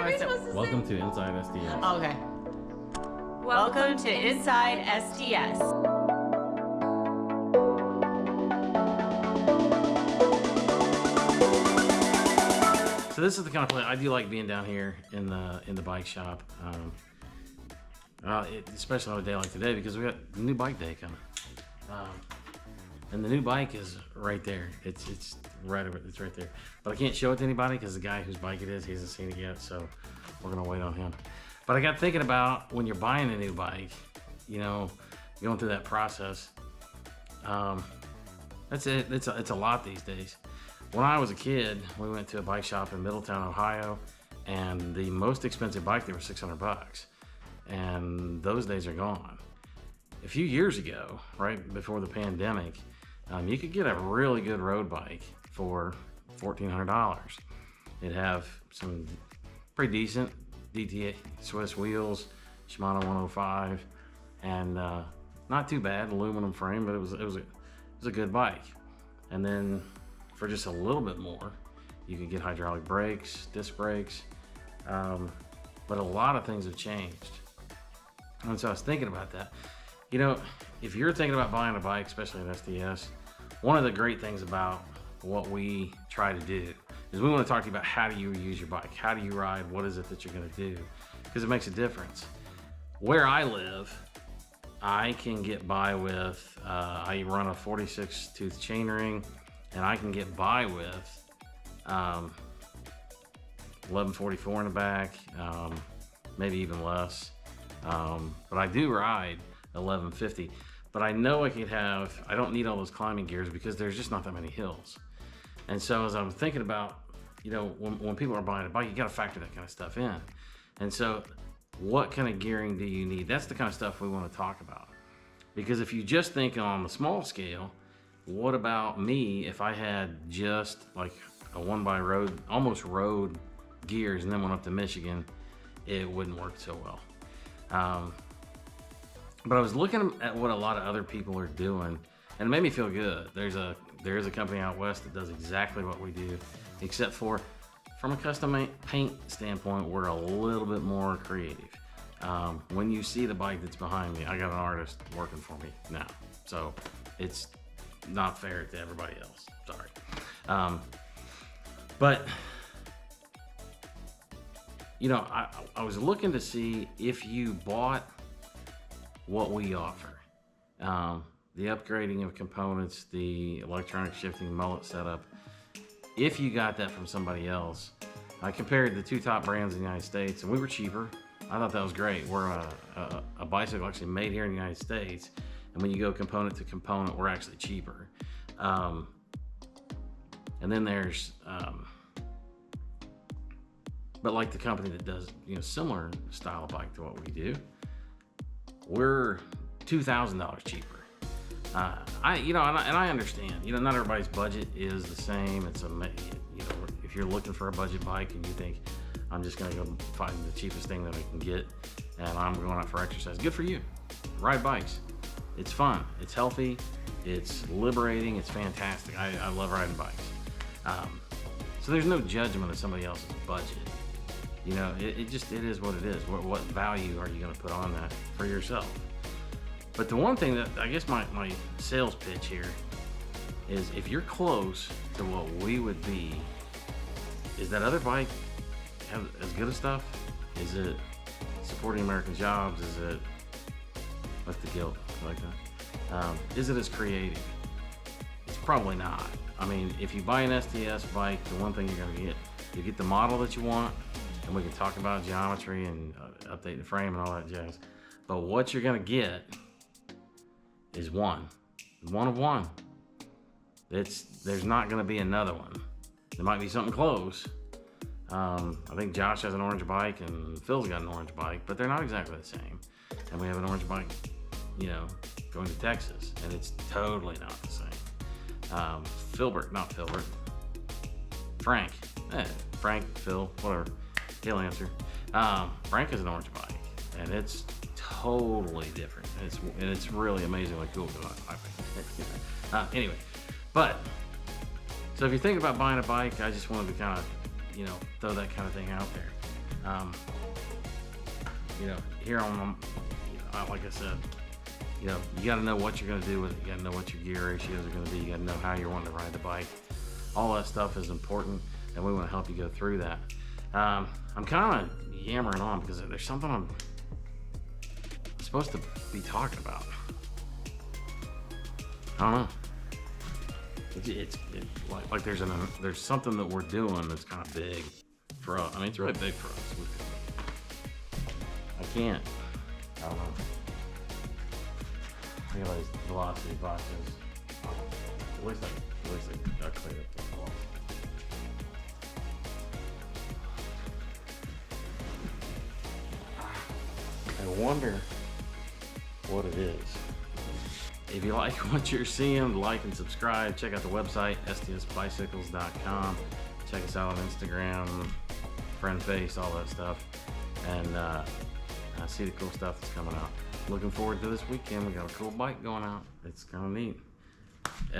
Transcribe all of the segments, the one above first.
are we supposed to say? Welcome to Inside STS. Oh, okay. Welcome to Inside STS. So this is the kind of place I do like being down here in the bike shop, especially on a day like today because we got the new bike day coming, and the new bike is right there. It's right there. But I can't show it to anybody because the guy whose bike it is, he hasn't seen it yet, so we're gonna wait on him. But I got thinking about when you're buying a new bike, you know, going through that process. That's it. It's a lot these days. When I was a kid, we went to a bike shop in Middletown, Ohio, and the most expensive bike there was $600, and those days are gone. A few years ago, right before the pandemic, you could get a really good road bike for $1,400. It'd have some pretty decent DTA Swiss wheels, Shimano 105, and not too bad aluminum frame, but it was a good bike. And then for just a little bit more, you could get hydraulic brakes, disc brakes, but a lot of things have changed. And so I was thinking about that. You know, if you're thinking about buying a bike, especially an STS, one of the great things about what we try to do is we want to talk to you about how do you use your bike, how do you ride, what is it that you're going to do, because it makes a difference. Where I live, I can get by with, I run a 46 tooth chainring, and I can get by with 1144 in the back, maybe even less. But I do ride 1150. But I know I don't need all those climbing gears because there's just not that many hills. And so as I'm thinking about, you know, when people are buying a bike, you got to factor that kind of stuff in. And so what kind of gearing do you need? That's the kind of stuff we want to talk about. Because if you just think on the small scale, what about me if I had just like a one by road, almost road gears and then went up to Michigan, it wouldn't work so well. But I was looking at what a lot of other people are doing and it made me feel good. There is a company out west that does exactly what we do, except for from a custom paint standpoint, we're a little bit more creative. When you see the bike that's behind me, I got an artist working for me now. So it's not fair to everybody else, sorry. But, you know, I was looking to see if you bought what we offer. The upgrading of components, the electronic shifting mullet setup. If you got that from somebody else, I compared the two top brands in the United States and we were cheaper. I thought that was great. We're a bicycle actually made here in the United States. And when you go component to component, we're actually cheaper. And then there's, but like the company that does, you know, similar style of bike to what we do, we're $2,000 cheaper. You know, and I understand, you know, not everybody's budget is the same. It's you know, if you're looking for a budget bike and you think, I'm just gonna go find the cheapest thing that I can get and I'm going out for exercise, good for you. Ride bikes. It's fun, it's healthy, it's liberating, it's fantastic. I love riding bikes. So there's no judgment of somebody else's budget. You know, it is what it is. What value are you gonna put on that for yourself? But the one thing that, I guess my sales pitch here is if you're close to what we would be, is that other bike have as good of stuff? Is it supporting American jobs? Is it, what's the guilt? Like that. Is it as creative? It's probably not. I mean, if you buy an STS bike, the one thing you're gonna get, you get the model that you want, and we can talk about geometry and update the frame and all that jazz. But what you're gonna get is one of one. There's not gonna be another one. There might be something close. I think Josh has an orange bike and Phil's got an orange bike, but they're not exactly the same. And we have an orange bike, you know, going to Texas, and it's totally not the same. Frank, Phil, whatever, he'll answer. Frank has an orange bike, and it's totally different. And it's really amazingly cool, I think. Anyway, but, so if you're thinking about buying a bike, I just wanted to kind of, you know, throw that kind of thing out there. You know, here on them, like I said, you know, you got to know what you're going to do with it. You got to know what your gear ratios are going to be. You got to know how you're wanting to ride the bike. All that stuff is important, and we want to help you go through that. I'm kind of yammering on because there's something I'm supposed to be talking about. I don't know. It's like there's something that we're doing that's kind of big for us. I mean, it's really big for us. I can't. I don't know. I realize velocity boxes. At least I cleared up the wall. I wonder what it is. If you like what you're seeing, like and subscribe. Check out the website, stsbicycles.com. Check us out on Instagram, friend face, all that stuff. And see the cool stuff that's coming out. Looking forward to this weekend. We got a cool bike going out. It's kind of neat.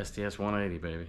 STS 180, baby.